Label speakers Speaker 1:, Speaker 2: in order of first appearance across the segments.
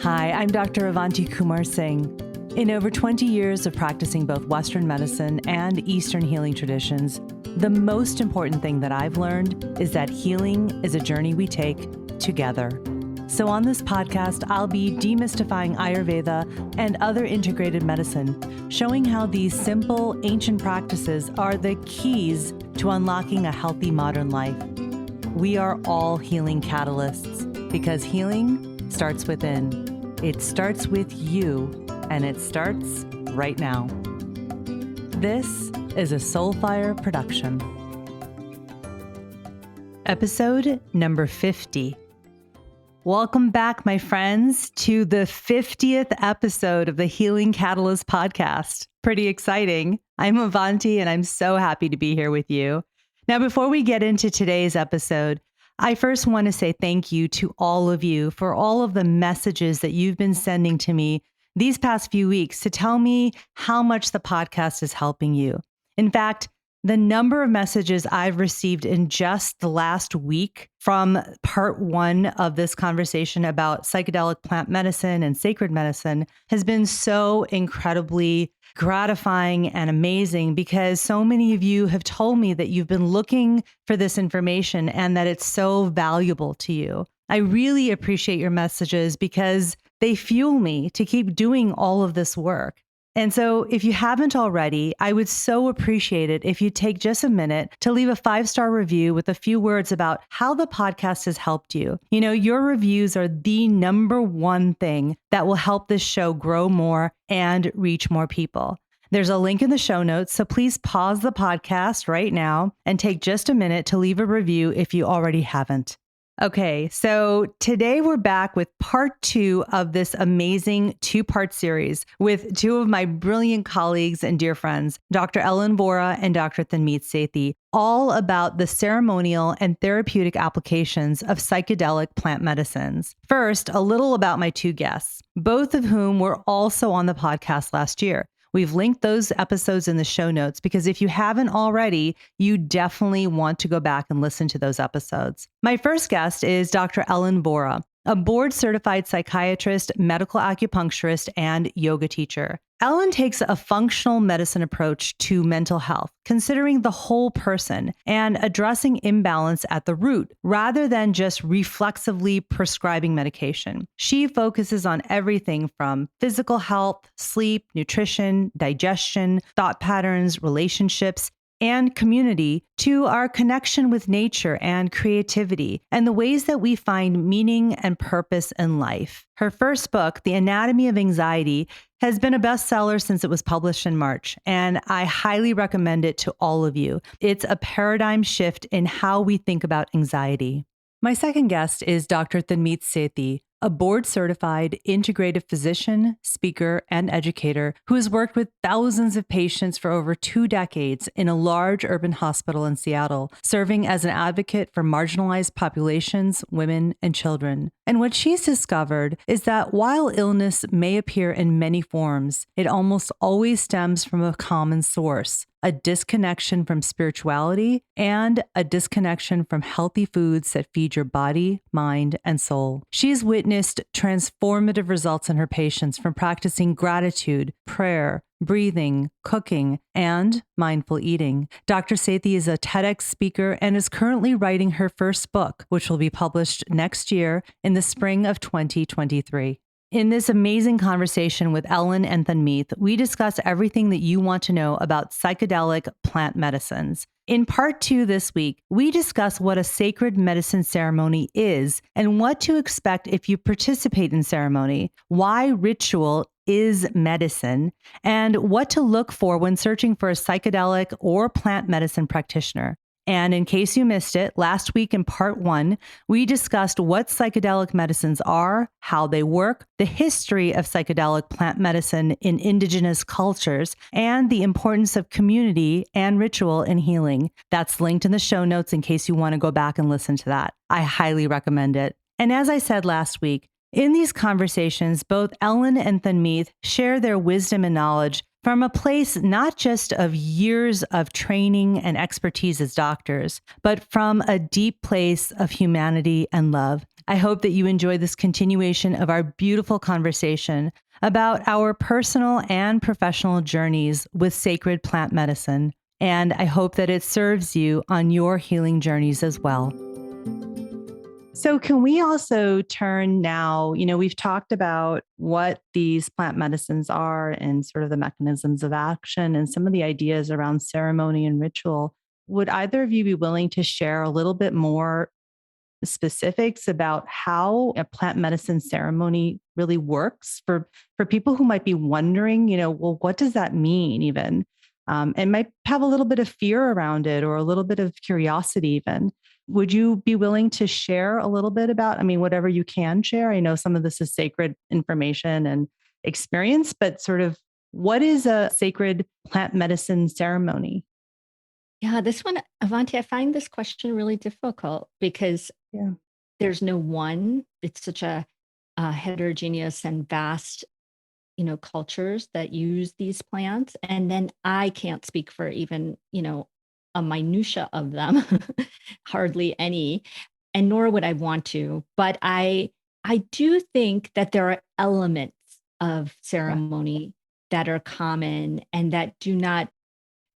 Speaker 1: Hi, I'm Dr. Avanti Singh. In over 20 years of practicing both Western medicine and Eastern healing traditions, the most important thing that I've learned is that healing is a journey we take together. So on this podcast, I'll be demystifying Ayurveda and other integrated medicine, showing how these simple, ancient practices are the keys to unlocking a healthy modern life. We are all healing catalysts because healing starts within. It starts with you, and it starts right now. This is a Soulfire production. Episode number 50. Welcome back, my friends, to the 50th episode of the Healing Catalyst podcast. Pretty exciting. I'm Avanti, and I'm so happy to be here with you. Now, before we get into today's episode, I first want to say thank you to all of you for all of the messages that you've been sending to me these past few weeks to tell me how much the podcast is helping you. In fact, the number of messages I've received in just the last week from part one of this conversation about psychedelic plant medicine and sacred medicine has been so incredibly gratifying and amazing because so many of you have told me that you've been looking for this information and that it's so valuable to you. I really appreciate your messages because they fuel me to keep doing all of this work. And so if you haven't already, I would so appreciate it if you take just a minute to leave a 5-star review with a few words about how the podcast has helped you. You know, your reviews are the number one thing that will help this show grow more and reach more people. There's a link in the show notes, so please pause the podcast right now and take just a minute to leave a review if you already haven't. Okay, so today we're back with part 2 of this amazing 2-part series with 2 of my brilliant colleagues and dear friends, Dr. Vora and Dr. Tanmeet Sethi, all about the ceremonial and therapeutic applications of psychedelic plant medicines. First, a little about my 2 guests, both of whom were also on the podcast last year. We've linked those episodes in the show notes because if you haven't already, you definitely want to go back and listen to those episodes. My first guest is Dr. Vora, a board-certified psychiatrist, medical acupuncturist, and yoga teacher. Ellen takes a functional medicine approach to mental health, considering the whole person and addressing imbalance at the root, rather than just reflexively prescribing medication. She focuses on everything from physical health, sleep, nutrition, digestion, thought patterns, relationships, and community to our connection with nature and creativity and the ways that we find meaning and purpose in life. Her first book, The Anatomy of Anxiety, has been a bestseller since it was published in March, and I highly recommend it to all of you. It's a paradigm shift in how we think about anxiety. My second guest is Dr. Tanmeet Sethi, a board-certified integrative physician, speaker, and educator who has worked with thousands of patients for over 2 decades in a large urban hospital in Seattle, serving as an advocate for marginalized populations, women, and children. And what she's discovered is that while illness may appear in many forms, it almost always stems from a common source: a disconnection from spirituality and a disconnection from healthy foods that feed your body, mind, and soul. She's witnessed transformative results in her patients from practicing gratitude, prayer, breathing, cooking, and mindful eating. Dr. Sethi is a TEDx speaker and is currently writing her first book, which will be published next year in the spring of 2023. In this amazing conversation with Ellen and Tanmeet, we discuss everything that you want to know about psychedelic plant medicines. In part 2 this week, we discuss what a sacred medicine ceremony is and what to expect if you participate in ceremony, why ritual is medicine, and what to look for when searching for a psychedelic or plant medicine practitioner. And in case you missed it, last week in part 1, we discussed what psychedelic medicines are, how they work, the history of psychedelic plant medicine in indigenous cultures, and the importance of community and ritual in healing. That's linked in the show notes in case you want to go back and listen to that. I highly recommend it. And as I said last week, in these conversations, both Ellen and Tanmeet share their wisdom and knowledge from a place not just of years of training and expertise as doctors, but from a deep place of humanity and love. I hope that you enjoy this continuation of our beautiful conversation about our personal and professional journeys with sacred plant medicine. And I hope that it serves you on your healing journeys as well. So, can we also turn now? We've talked about what these plant medicines are and sort of the mechanisms of action and some of the ideas around ceremony and ritual. Would either of you be willing to share a little bit more specifics about how a plant medicine ceremony really works for people who might be wondering, well, what does that mean even? And might have a little bit of fear around it or a little bit of curiosity even. Would you be willing to share a little bit about, whatever you can share? I know some of this is sacred information and experience, but sort of what is a sacred plant medicine ceremony?
Speaker 2: Yeah, this one, Avanti, I find this question really difficult because
Speaker 1: Yeah.
Speaker 2: there's no one. It's such a heterogeneous and vast, cultures that use these plants. And then I can't speak for even, a minutia of them, hardly any, and nor would I want to. But I do think that there are elements of
Speaker 1: Yeah.
Speaker 2: ceremony that are common and that do not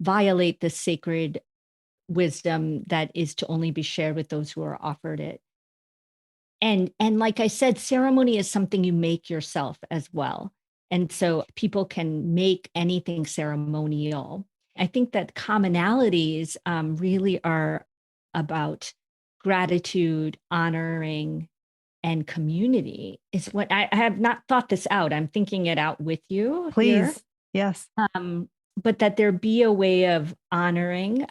Speaker 2: violate the sacred wisdom that is to only be shared with those who are offered it. And like I said, ceremony is something you make yourself as well. And so people can make anything ceremonial. I think that commonalities really are about gratitude, honoring, and community is what I have not thought this out. I'm thinking it out with you here.
Speaker 1: Please. Yes.
Speaker 2: Um, but that there be a way of honoring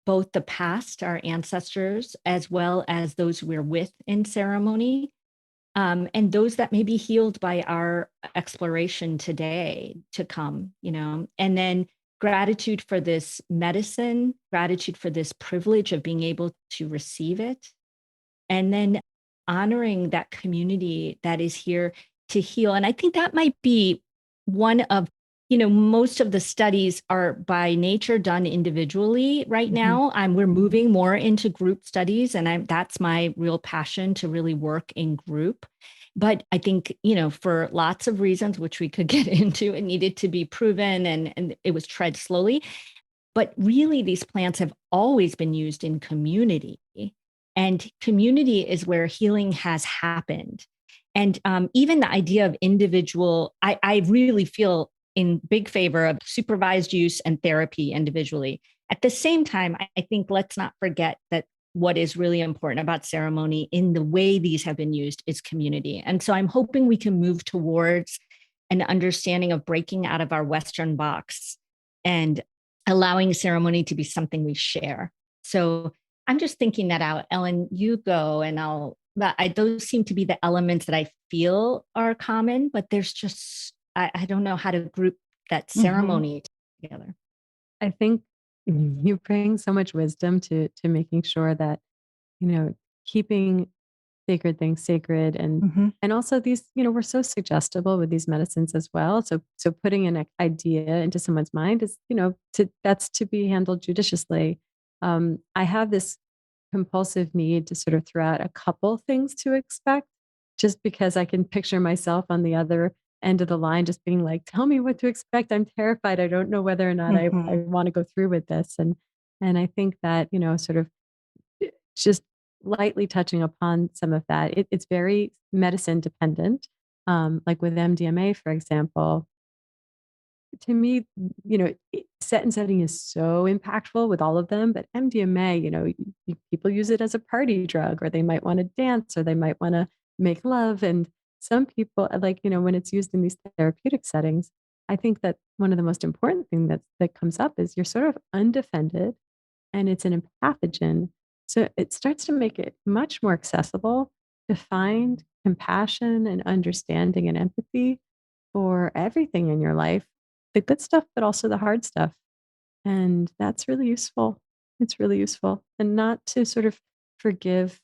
Speaker 2: both the past, our ancestors, as well as those we're with in ceremony, and those that may be healed by our exploration today to come, and then gratitude for this medicine, gratitude for this privilege of being able to receive it, and then honoring that community that is here to heal. And I think that might be one of, most of the studies are by nature done individually right
Speaker 1: Mhm.
Speaker 2: now. We're moving more into group studies, and that's my real passion to really work in group. But I think, for lots of reasons, which we could get into, it needed to be proven and it was tread slowly. But really, these plants have always been used in community. And community is where healing has happened. And even the idea of individual, I really feel in big favor of supervised use and therapy individually. At the same time, I think let's not forget that what is really important about ceremony in the way these have been used is community. And so I'm hoping we can move towards an understanding of breaking out of our Western box and allowing ceremony to be something we share. So I'm just thinking that out. Ellen, you go and those seem to be the elements that I feel are common, but there's just, I don't know how to group that
Speaker 1: Mhm.
Speaker 2: ceremony together.
Speaker 3: I think you bring so much wisdom to making sure that, you know, keeping sacred things sacred
Speaker 1: Mhm.
Speaker 3: and also these, we're so suggestible with these medicines as well. So putting an idea into someone's mind is, that's to be handled judiciously. I have this compulsive need to sort of throw out a couple things to expect just because I can picture myself on the other end of the line just being like, tell me what to expect. I'm terrified. I don't know whether or not I
Speaker 1: Mhm.
Speaker 3: want to go through with this. And I think that, sort of just lightly touching upon some of that, it's very medicine dependent. Like with MDMA, for example, to me, set and setting is so impactful with all of them, but MDMA, people use it as a party drug, or they might want to dance, or they might want to make love. And some people, like, when it's used in these therapeutic settings, I think that one of the most important thing that comes up is you're sort of undefended and it's an empathogen. So it starts to make it much more accessible to find compassion and understanding and empathy for everything in your life, the good stuff, but also the hard stuff. And that's really useful. It's really useful. And not to sort of forgive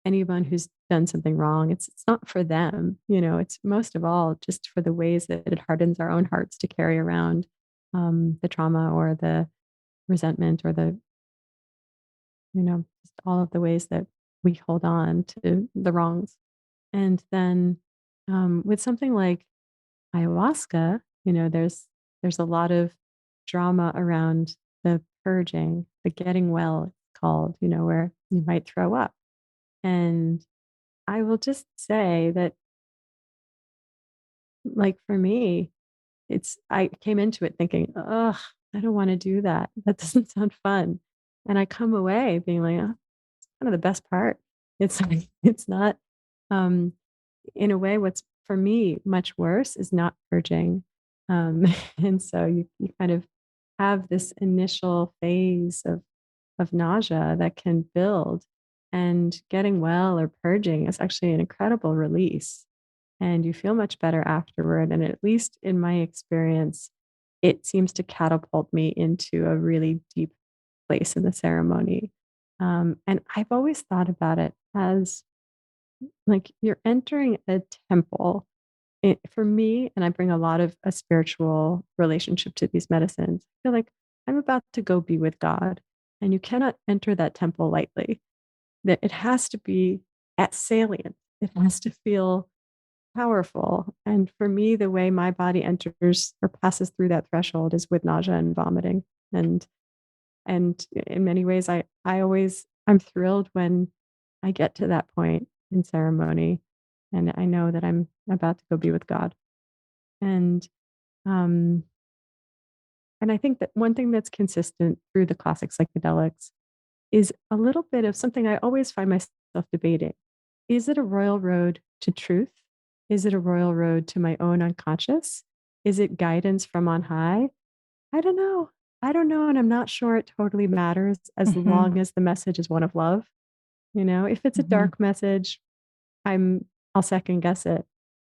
Speaker 3: anyone who's done something wrong. It's not for them, it's most of all just for the ways that it hardens our own hearts to carry around the trauma or the resentment or the, just all of the ways that we hold on to the wrongs. And then with something like ayahuasca, there's a lot of drama around the purging, the getting well, it's called, where you might throw up. And I will just say that, like for me, I came into it thinking, ugh, I don't want to do that. That doesn't sound fun. And I come away being like, oh, it's kind of the best part. It's like, it's not, um, in a way, what's for me much worse is not purging. And so you kind of have this initial phase of nausea that can build, and getting well or purging is actually an incredible release, and you feel much better afterward. And at least in my experience, it seems to catapult me into a really deep place in the ceremony. And I've always thought about it as like you're entering a temple. For me, and I bring a lot of a spiritual relationship to these medicines, I feel like I'm about to go be with God, and you cannot enter that temple lightly. That it has to be at salient. It has to feel powerful. And for me, the way my body enters or passes through that threshold is with nausea and vomiting. And in many ways, I'm thrilled when I get to that point in ceremony, and I know that I'm about to go be with God. And um, and I think that one thing that's consistent through the classic psychedelics is a little bit of something I always find myself debating. Is it a royal road to truth? Is it a royal road to my own unconscious? Is it guidance from on high? I don't know. I don't know. And I'm not sure it totally matters as
Speaker 1: Hmm.
Speaker 3: long as the message is one of love. If it's a
Speaker 1: Hmm.
Speaker 3: dark message, I'll second guess it.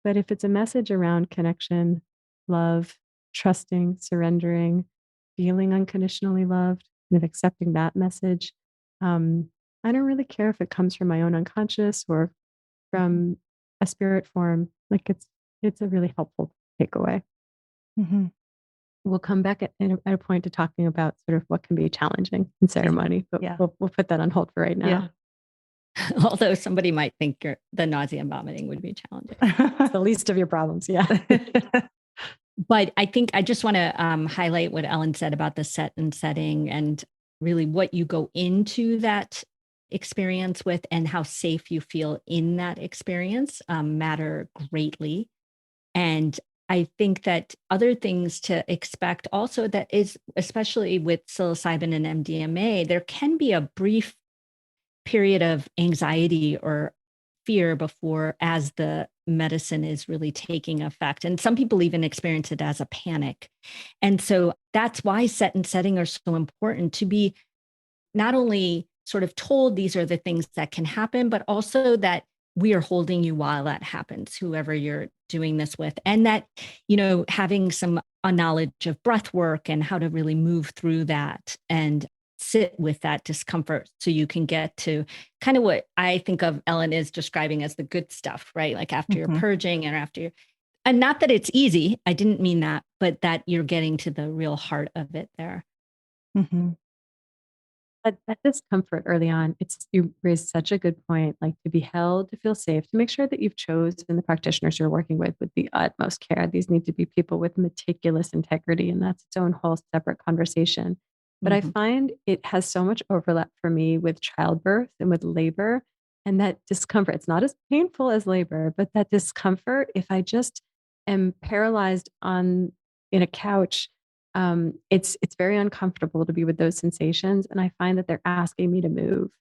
Speaker 3: But if it's a message around connection, love, trusting, surrendering, feeling unconditionally loved, and accepting that message, I don't really care if it comes from my own unconscious or from a spirit form. Like it's a really helpful takeaway.
Speaker 1: Hmm.
Speaker 3: We'll come back at a point to talking about sort of what can be challenging in ceremony, but
Speaker 1: Yeah.
Speaker 3: we'll put that on hold for right
Speaker 1: Yeah.
Speaker 3: now.
Speaker 2: Although somebody might think the nausea and vomiting would be challenging.
Speaker 3: It's the least of your problems. Yeah.
Speaker 2: But I think I just want to highlight what Ellen said about the set and setting, and really what you go into that experience with, and how safe you feel in that experience matter greatly. And I think that other things to expect also, that is, especially with psilocybin and MDMA, there can be a brief period of anxiety or fear before, as the medicine is really taking effect. And some people even experience it as a panic. And so that's why set and setting are so important, to be not only sort of told these are the things that can happen, but also that we are holding you while that happens, whoever you're doing this with. And that, having some a knowledge of breath work and how to really move through that and sit with that discomfort, so you can get to kind of what I think of Ellen is describing as the good stuff, right? Like after you're
Speaker 1: Hmm.
Speaker 2: purging and after you're, and not that it's easy, I didn't mean that, but that you're getting to the real heart of it there.
Speaker 1: Hmm.
Speaker 3: That discomfort early on, you raised such a good point, like to be held, to feel safe, to make sure that you've chosen the practitioners you're working with the utmost care. These need to be people with meticulous integrity, and that's its own whole separate conversation. But I
Speaker 2: Mhm.
Speaker 3: find it has so much overlap for me with childbirth and with labor, and that discomfort. It's not as painful as labor, but that discomfort, if I just am paralyzed on in a couch, it's very uncomfortable to be with those sensations. And I find that they're asking me to move.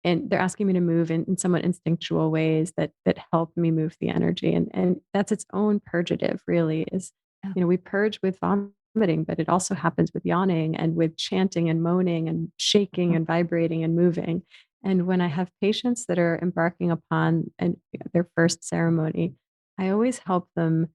Speaker 3: And they're asking me to move in somewhat instinctual ways that help me move the energy. And that's its own purgative, really, is,
Speaker 2: Yeah.
Speaker 3: we purge with vomiting, but it also happens with yawning and with chanting and moaning and shaking and vibrating and moving. And when I have patients that are embarking upon their first ceremony, I always help them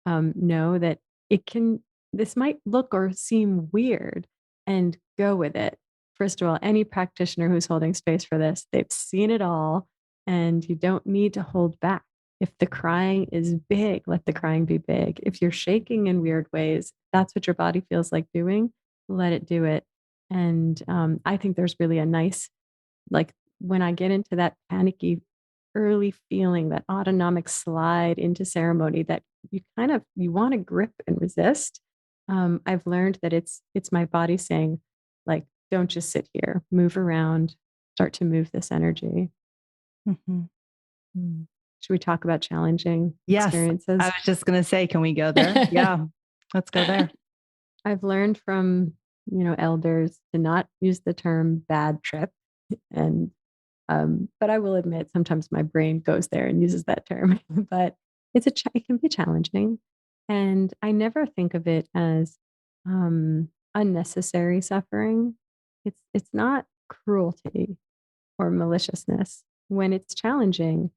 Speaker 3: know that it can this might look or seem weird, and go with it. First of all, any practitioner who's holding space for this, they've seen it all, and you don't need to hold back. If the crying is big, let the crying be big. If you're shaking in weird ways, that's what your body feels like doing, let it do it. And I think there's really a nice, like when I get into that panicky early feeling, that autonomic slide into ceremony that you want to grip and resist. I've learned that it's my body saying, like, don't just sit here, move around, start to move this energy.
Speaker 1: Mm-hmm.
Speaker 3: Should we talk about challenging experiences?
Speaker 1: I was just going to say, can we go there? Yeah, let's go there.
Speaker 3: I've learned from, elders to not use the term bad trip. And, but I will admit, sometimes my brain goes there and uses that term, but it can be challenging. And I never think of it as unnecessary suffering. It's not cruelty or maliciousness. When it's challenging,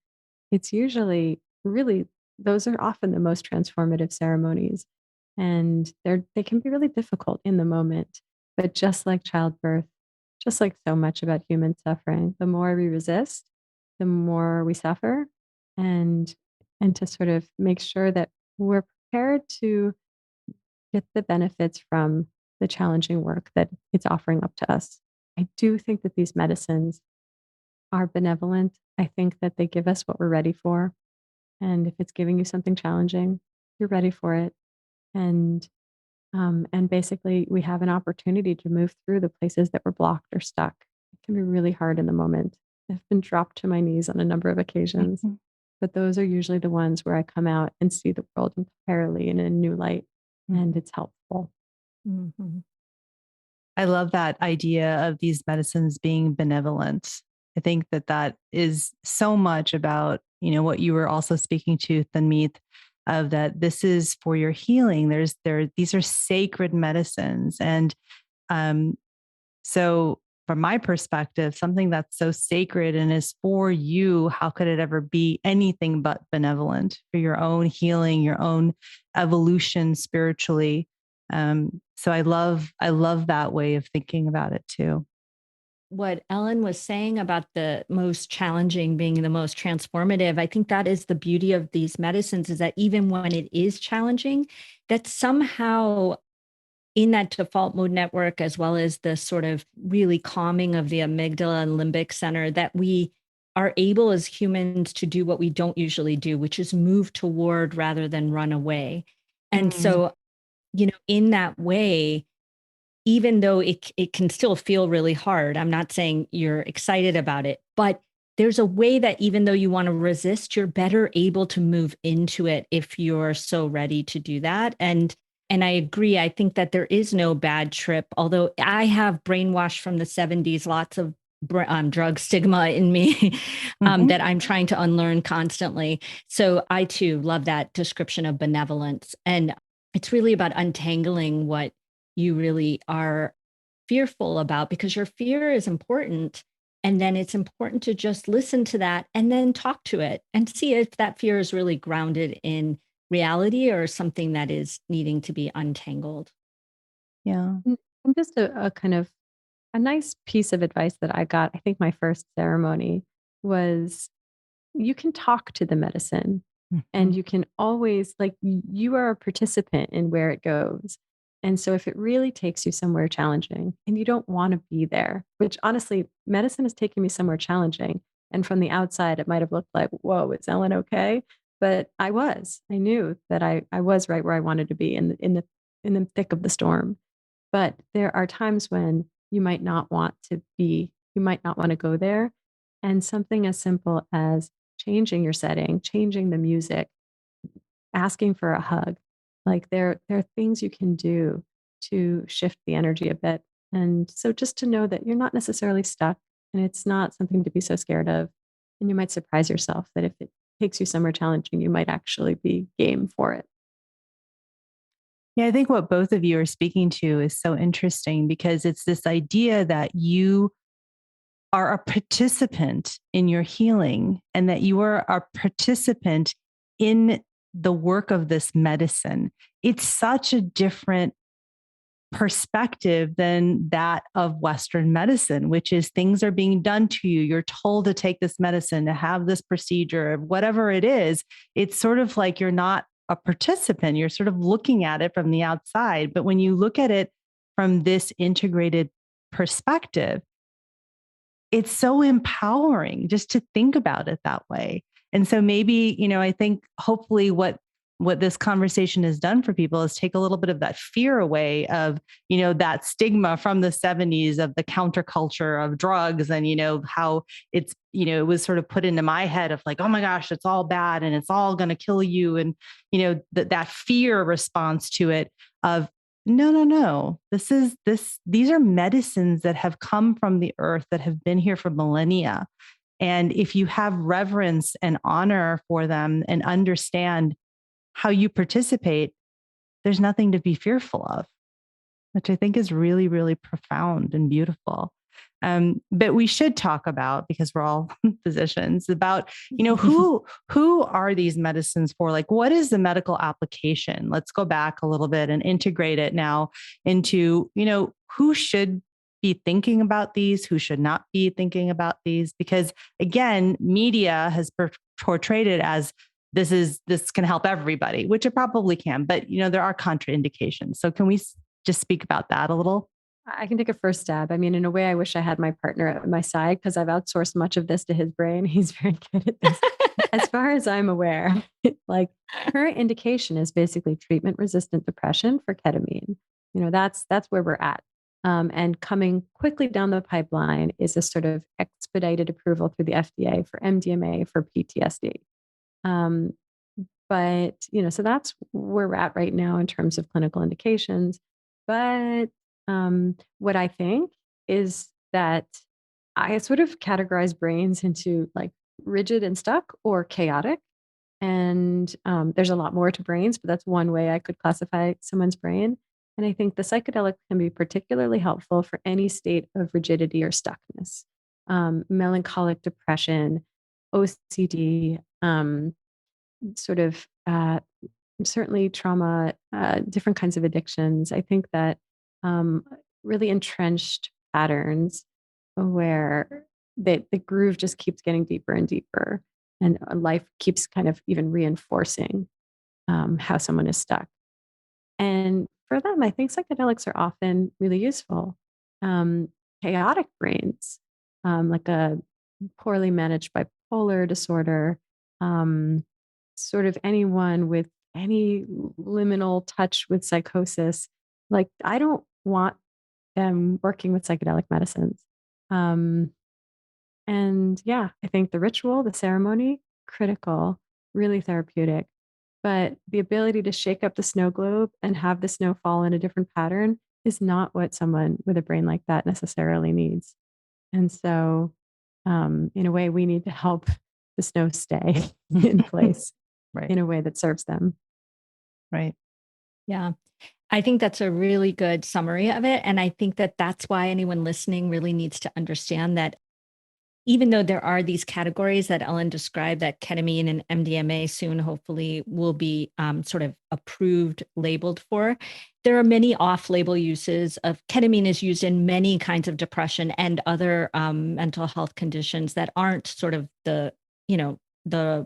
Speaker 3: it's usually really, those are often the most transformative ceremonies. And they can be really difficult in the moment. But just like childbirth, just like so much about human suffering, the more we resist, the more we suffer. And to sort of make sure that we're prepared to get the benefits from the challenging work that it's offering up to us. I do think that these medicines are benevolent. I think that they give us what we're ready for. And if it's giving you something challenging, you're ready for it. And basically, we have an opportunity to move through the places that were blocked or stuck. It can be really hard in the moment. I've been dropped to my knees on a number of occasions, but those are usually the ones where I come out and see the world entirely in a new light, and it's helpful.
Speaker 2: Mm-hmm.
Speaker 1: I love that idea of these medicines being benevolent. I think that is so much about, what you were also speaking to, Tanmeet, of that this is for your healing. These are sacred medicines. And so from my perspective, something that's so sacred and is for you, how could it ever be anything but benevolent for your own healing, your own evolution spiritually? So I love that way of thinking about it too.
Speaker 2: What Ellen was saying about the most challenging being the most transformative, I think that is the beauty of these medicines, is that even when it is challenging, that somehow in that default mode network, as well as the sort of really calming of the amygdala and limbic center, that we are able as humans to do what we don't usually do, which is move toward rather than run away. And so, in that way, even though it can still feel really hard, I'm not saying you're excited about it, but there's a way that even though you want to resist, you're better able to move into it if you're so ready to do that. And I agree. I think that there is no bad trip, although I have brainwashed from the 70s, lots of drug stigma in me that I'm trying to unlearn constantly. So I too love that description of benevolence. And it's really about untangling what you really are fearful about, because your fear is important. And then it's important to just listen to that and then talk to it and see if that fear is really grounded in reality or something that is needing to be untangled.
Speaker 1: Yeah.
Speaker 3: And just a kind of a nice piece of advice that I got, I think my first ceremony was, you can talk to the medicine and you can always, like, you are a participant in where it goes. And so if it really takes you somewhere challenging and you don't want to be there, which honestly, medicine is taking me somewhere challenging. And from the outside, it might have looked like, whoa, is Ellen okay? But I knew that I was right where I wanted to be in the thick of the storm. But there are times when you might not want to be, you might not want to go there. And something as simple as changing your setting, changing the music, asking for a hug, like there are things you can do to shift the energy a bit. And so just to know that you're not necessarily stuck and it's not something to be so scared of. And you might surprise yourself that if it takes you somewhere challenging, you might actually be game for it.
Speaker 1: Yeah, I think what both of you are speaking to is so interesting, because it's this idea that you are a participant in your healing and that you are a participant in the work of this medicine. It's such a different perspective than that of Western medicine, which is things are being done to you. You're told to take this medicine, to have this procedure, whatever it is. It's sort of like you're not a participant. You're sort of looking at it from the outside. But when you look at it from this integrated perspective, it's so empowering just to think about it that way. And so maybe, I think hopefully what this conversation has done for people is take a little bit of that fear away of, that stigma from the 70s of the counterculture of drugs and, how it's, it was sort of put into my head of like, oh my gosh, it's all bad and it's all going to kill you. And, that fear response to it of, no, these are medicines that have come from the earth that have been here for millennia. And if you have reverence and honor for them and understand how you participate, there's nothing to be fearful of, which I think is really, really profound and beautiful. But we should talk about, because we're all physicians, about, who are these medicines for? Like, what is the medical application? Let's go back a little bit and integrate it now into, who should be thinking about these, who should not be thinking about these, because again, media has portrayed it as this can help everybody, which it probably can, but there are contraindications. So can we just speak about that a little?
Speaker 3: I can take a first stab. I mean, in a way, I wish I had my partner at my side because I've outsourced much of this to his brain. He's very good at this. As far as I'm aware, like current indication is basically treatment-resistant depression for ketamine. That's where we're at. And coming quickly down the pipeline is a sort of expedited approval through the FDA for MDMA for PTSD. But, so that's where we're at right now in terms of clinical indications. But what I think is that I sort of categorize brains into like rigid and stuck or chaotic. And there's a lot more to brains, but that's one way I could classify someone's brain. And I think the psychedelic can be particularly helpful for any state of rigidity or stuckness, melancholic depression, OCD, sort of certainly trauma, different kinds of addictions. I think that really entrenched patterns where the groove just keeps getting deeper and deeper, and life keeps kind of even reinforcing how someone is stuck. And for them, I think psychedelics are often really useful. Chaotic brains, like a poorly managed bipolar disorder, sort of anyone with any liminal touch with psychosis, like I don't want them working with psychedelic medicines. And yeah, I think the ritual, the ceremony, critical, really therapeutic. But the ability to shake up the snow globe and have the snow fall in a different pattern is not what someone with a brain like that necessarily needs. And so, in a way, we need to help the snow stay in place
Speaker 1: Right.
Speaker 3: in a way that serves them.
Speaker 1: Right.
Speaker 2: Yeah. I think that's a really good summary of it. And I think that that's why anyone listening really needs to understand that even though there are these categories that Ellen described, that ketamine and MDMA soon hopefully will be sort of approved, labeled for, there are many off-label uses of ketamine is used in many kinds of depression and other mental health conditions that aren't sort of the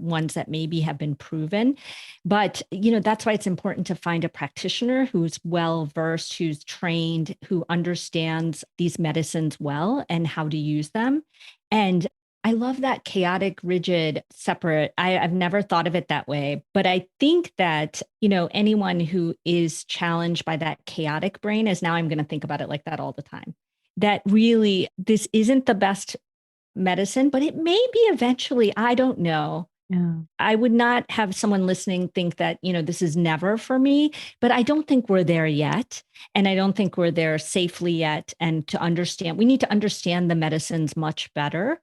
Speaker 2: ones that maybe have been proven. But, that's why it's important to find a practitioner who's well-versed, who's trained, who understands these medicines well and how to use them. And I love that chaotic, rigid, separate. I've never thought of it that way, but I think that, anyone who is challenged by that chaotic brain is now I'm going to think about it like that all the time, that really this isn't the best medicine, but it may be eventually. I don't know.
Speaker 3: Yeah.
Speaker 2: I would not have someone listening think that, this is never for me, but I don't think we're there yet. And I don't think we're there safely yet. And we need to understand the medicines much better.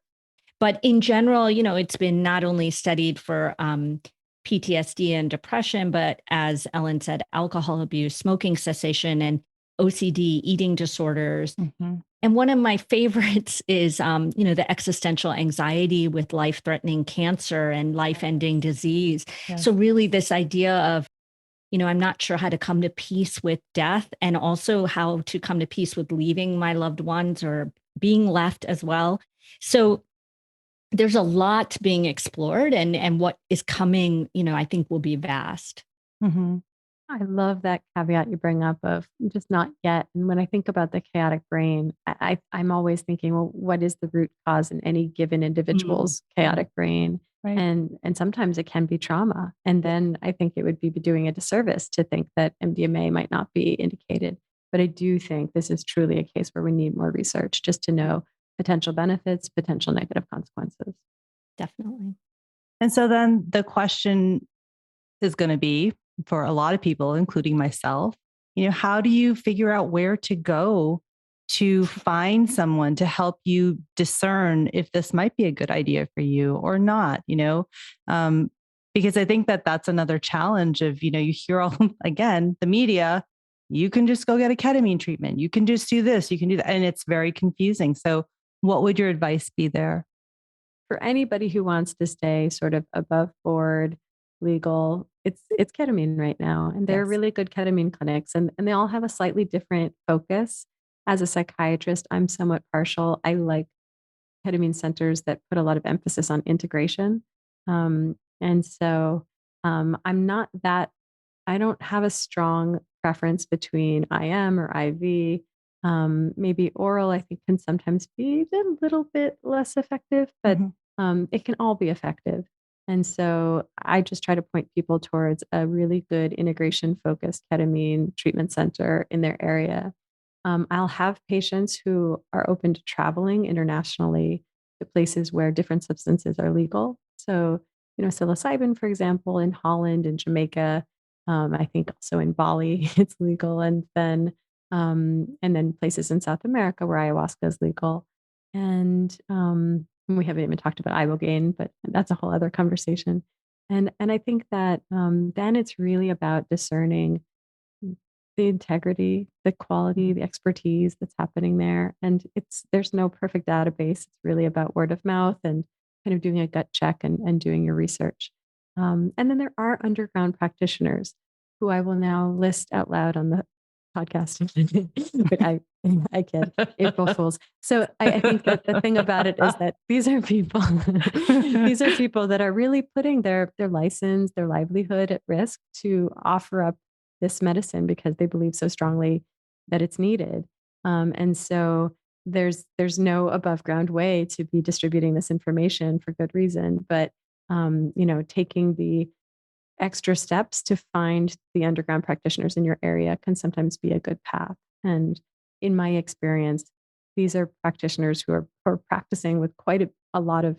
Speaker 2: But in general, it's been not only studied for PTSD and depression, but as Ellen said, alcohol abuse, smoking cessation, and OCD, eating disorders.
Speaker 1: Mm-hmm.
Speaker 2: And one of my favorites is, the existential anxiety with life-threatening cancer and life-ending disease.
Speaker 1: Yes.
Speaker 2: So really this idea of I'm not sure how to come to peace with death, and also how to come to peace with leaving my loved ones or being left as well. So there's a lot being explored, and what is coming, I think will be vast.
Speaker 1: Mm-hmm.
Speaker 3: I love that caveat you bring up of just not yet. And when I think about the chaotic brain, I'm always thinking, well, what is the root cause in any given individual's chaotic brain?
Speaker 1: Right.
Speaker 3: And sometimes it can be trauma. And then I think it would be doing a disservice to think that MDMA might not be indicated. But I do think this is truly a case where we need more research just to know potential benefits, potential negative consequences.
Speaker 2: Definitely.
Speaker 1: And so then the question is going to be for a lot of people, including myself, how do you figure out where to go to find someone to help you discern if this might be a good idea for you or not, because I think that that's another challenge of, you hear all, again, the media, you can just go get a ketamine treatment. You can just do this, you can do that. And it's very confusing. So what would your advice be there?
Speaker 3: For anybody who wants to stay sort of above board, legal, it's ketamine right now. And there are really good ketamine clinics, and they all have a slightly different focus. As a psychiatrist, I'm somewhat partial. I like ketamine centers that put a lot of emphasis on integration. And so I'm not that, I don't have a strong preference between IM or IV. Maybe oral, I think, can sometimes be a little bit less effective, but it can all be effective. And so I just try to point people towards a really good integration focused ketamine treatment center in their area. I'll have patients who are open to traveling internationally to places where different substances are legal. So, psilocybin, for example, in Holland and Jamaica, I think also in Bali, it's legal. And then places in South America where ayahuasca is legal. And we haven't even talked about ibogaine, but that's a whole other conversation. And I think that then it's really about discerning the integrity, the quality, the expertise that's happening there. And there's no perfect database. It's really about word of mouth and kind of doing a gut check and doing your research. And then there are underground practitioners who I will now list out loud on the podcast. But I kid, April Fools. So I think that the thing about it is that these are people, these are people that are really putting their license, their livelihood at risk to offer up this medicine because they believe so strongly that it's needed. And so there's no above ground way to be distributing this information for good reason, but taking the extra steps to find the underground practitioners in your area can sometimes be a good path. And in my experience, these are practitioners who are practicing with quite a lot of,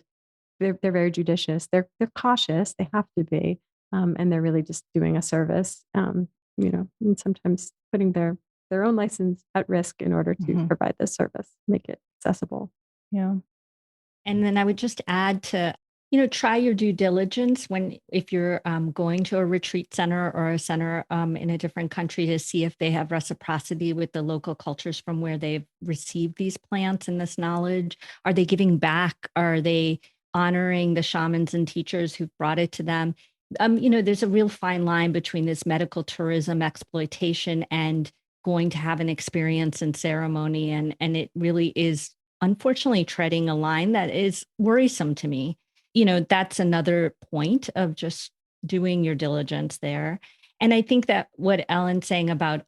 Speaker 3: they're very judicious. They're cautious. They have to be. And they're really just doing a service, and sometimes putting their own license at risk in order to provide this service, make it accessible.
Speaker 1: Yeah.
Speaker 2: And then I would just add to, try your due diligence if you're going to a retreat center or a center in a different country to see if they have reciprocity with the local cultures from where they've received these plants and this knowledge. Are they giving back? Are they honoring the shamans and teachers who've brought it to them? There's a real fine line between this medical tourism exploitation and going to have an experience and ceremony. And it really is, unfortunately, treading a line that is worrisome to me. That's another point of just doing your diligence there. And I think that what Ellen's saying about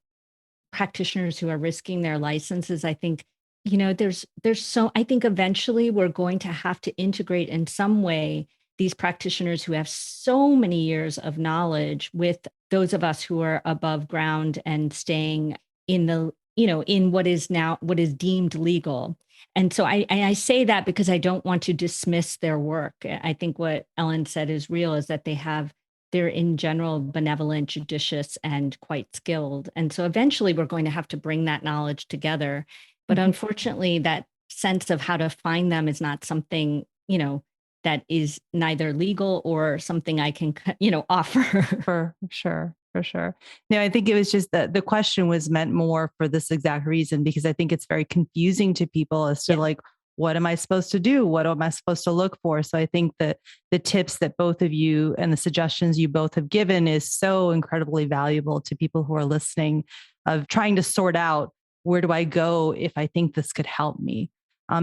Speaker 2: practitioners who are risking their licenses, I think, I think eventually we're going to have to integrate in some way these practitioners who have so many years of knowledge with those of us who are above ground and staying in in what is deemed legal. And so I say that because I don't want to dismiss their work. I think what Ellen said is real, is that they're in general benevolent, judicious, and quite skilled. And so eventually we're going to have to bring that knowledge together. But unfortunately, that sense of how to find them is not something, that is neither legal or something I can, offer.
Speaker 1: For sure. No, I think it was just that the question was meant more for this exact reason, because I think it's very confusing to people as to like, what am I supposed to do? What am I supposed to look for? So I think that the tips that both of you and the suggestions you both have given is so incredibly valuable to people who are listening, of trying to sort out, where do I go if I think this could help me?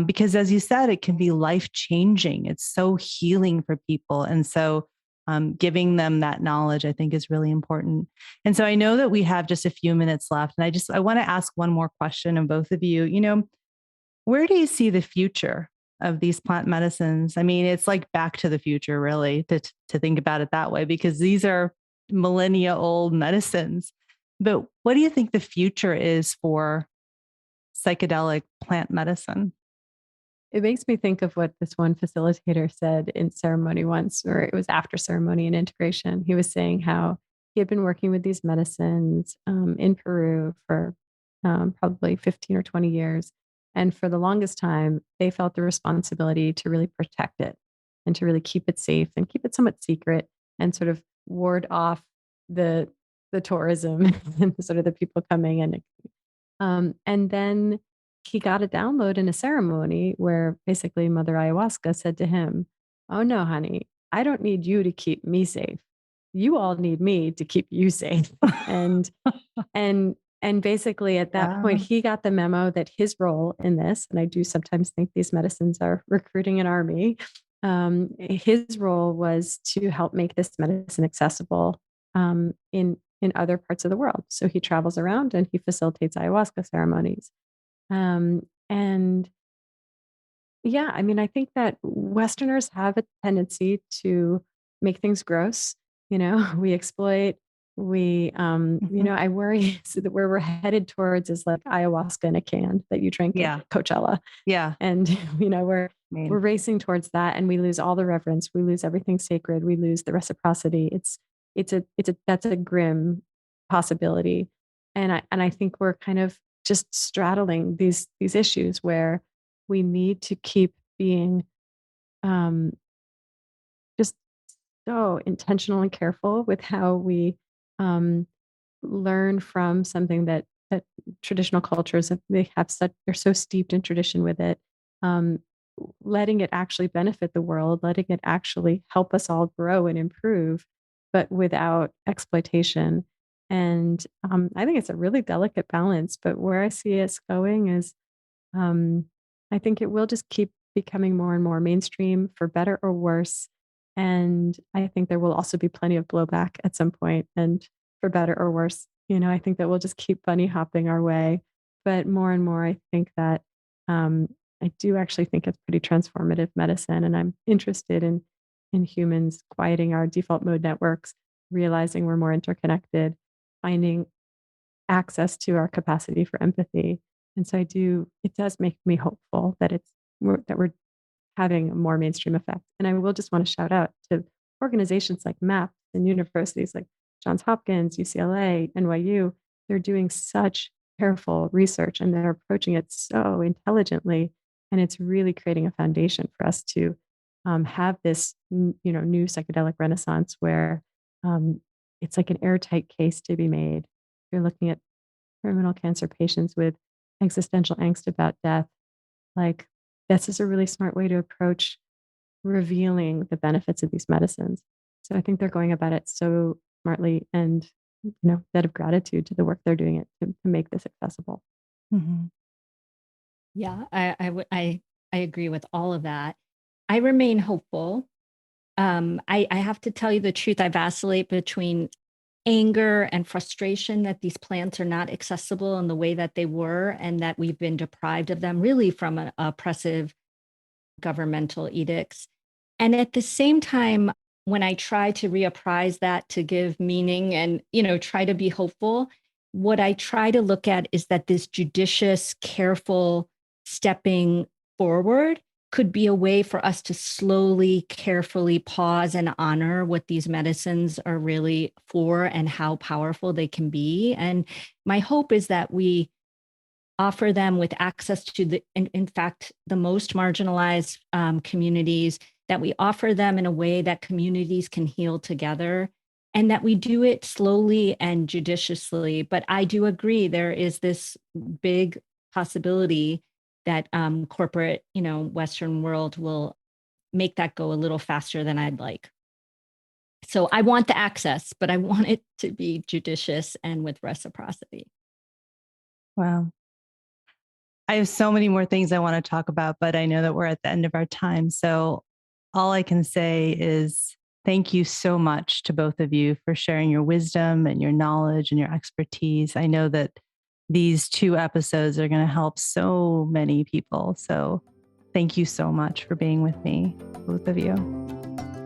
Speaker 1: Because as you said, it can be life changing. It's so healing for people. And so giving them that knowledge, I think, is really important. And so I know that we have just a few minutes left. And I want to ask one more question of both of you. Where do you see the future of these plant medicines? I mean, it's like Back to the Future, really, to think about it that way, because these are millennia old medicines. But what do you think the future is for psychedelic plant medicine?
Speaker 3: It makes me think of what this one facilitator said in ceremony once, or it was after ceremony and integration. He was saying how he had been working with these medicines in Peru for probably 15 or 20 years. And for the longest time, they felt the responsibility to really protect it and to really keep it safe and keep it somewhat secret and sort of ward off the tourism and sort of the people coming in. And then he got a download in a ceremony where basically Mother Ayahuasca said to him, "Oh no, honey, I don't need you to keep me safe. You all need me to keep you safe." And and basically at that point,
Speaker 1: Wow.
Speaker 3: he got the memo that his role in this, and I do sometimes think these medicines are recruiting an army. His role was to help make this medicine accessible in other parts of the world. So he travels around and he facilitates ayahuasca ceremonies. And yeah, I mean, I think that Westerners have a tendency to make things gross. We exploit,
Speaker 1: Mhm.
Speaker 3: I worry so that where we're headed towards is like ayahuasca in a can that you drink at
Speaker 1: Yeah.
Speaker 3: Coachella.
Speaker 1: Yeah.
Speaker 3: And,
Speaker 1: I
Speaker 3: we're
Speaker 1: mean,
Speaker 3: racing towards that and we lose all the reverence. We lose everything sacred. We lose the reciprocity. That's a grim possibility. And I think we're kind of just straddling these issues where we need to keep being um, just so intentional and careful with how we um, learn from something that traditional cultures they're so steeped in tradition with it, um, letting it actually benefit the world, letting it actually help us all grow and improve, but without exploitation. And I think it's a really delicate balance. But where I see us going is um, I think it will just keep becoming more and more mainstream for better or worse. And I think there will also be plenty of blowback at some point, and for better or worse. I think that we'll just keep bunny hopping our way. But more and more, I think that um, I do actually think it's pretty transformative medicine. And I'm interested in humans quieting our default mode networks, realizing we're more interconnected, finding access to our capacity for empathy. And so it does make me hopeful that we're having a more mainstream effect. And I will just want to shout out to organizations like MAP and universities like Johns Hopkins, UCLA, NYU. They're doing such careful research and they're approaching it so intelligently. And it's really creating a foundation for us to have this, new psychedelic renaissance where um, it's like an airtight case to be made. You're looking at terminal cancer patients with existential angst about death. Like, this is a really smart way to approach revealing the benefits of these medicines. So I think they're going about it so smartly and, debt of gratitude to the work they're doing it to make this accessible.
Speaker 1: mhm.
Speaker 2: Yeah, I agree with all of that. I remain hopeful. I have to tell you the truth. I vacillate between anger and frustration that these plants are not accessible in the way that they were, and that we've been deprived of them really from oppressive governmental edicts. And at the same time, when I try to reapprise that to give meaning and, try to be hopeful, what I try to look at is that this judicious, careful stepping forward could be a way for us to slowly, carefully pause and honor what these medicines are really for and how powerful they can be. And my hope is that we offer them with access to in fact, the most marginalized communities, that we offer them in a way that communities can heal together, and that we do it slowly and judiciously. But I do agree there is this big possibility that corporate, Western world will make that go a little faster than I'd like. So I want the access, but I want it to be judicious and with reciprocity.
Speaker 1: Wow. I have so many more things I want to talk about, but I know that we're at the end of our time. So all I can say is thank you so much to both of you for sharing your wisdom and your knowledge and your expertise. I know that these 2 episodes are going to help so many people. So thank you so much for being with me, both of you.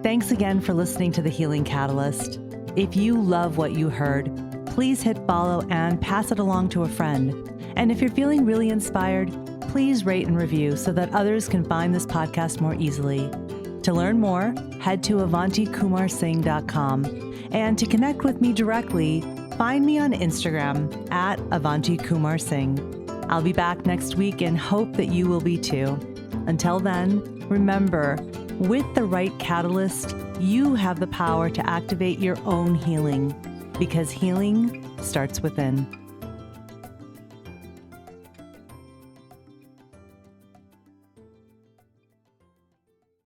Speaker 1: Thanks again for listening to The Healing Catalyst. If you love what you heard, please hit follow and pass it along to a friend. And if you're feeling really inspired, please rate and review so that others can find this podcast more easily. To learn more, head to avantikumarsingh.com. And to connect with me directly, find me on Instagram at avantikumarsingh. I'll be back next week and hope that you will be too. Until then, remember, with the right catalyst, you have the power to activate your own healing, because healing starts within.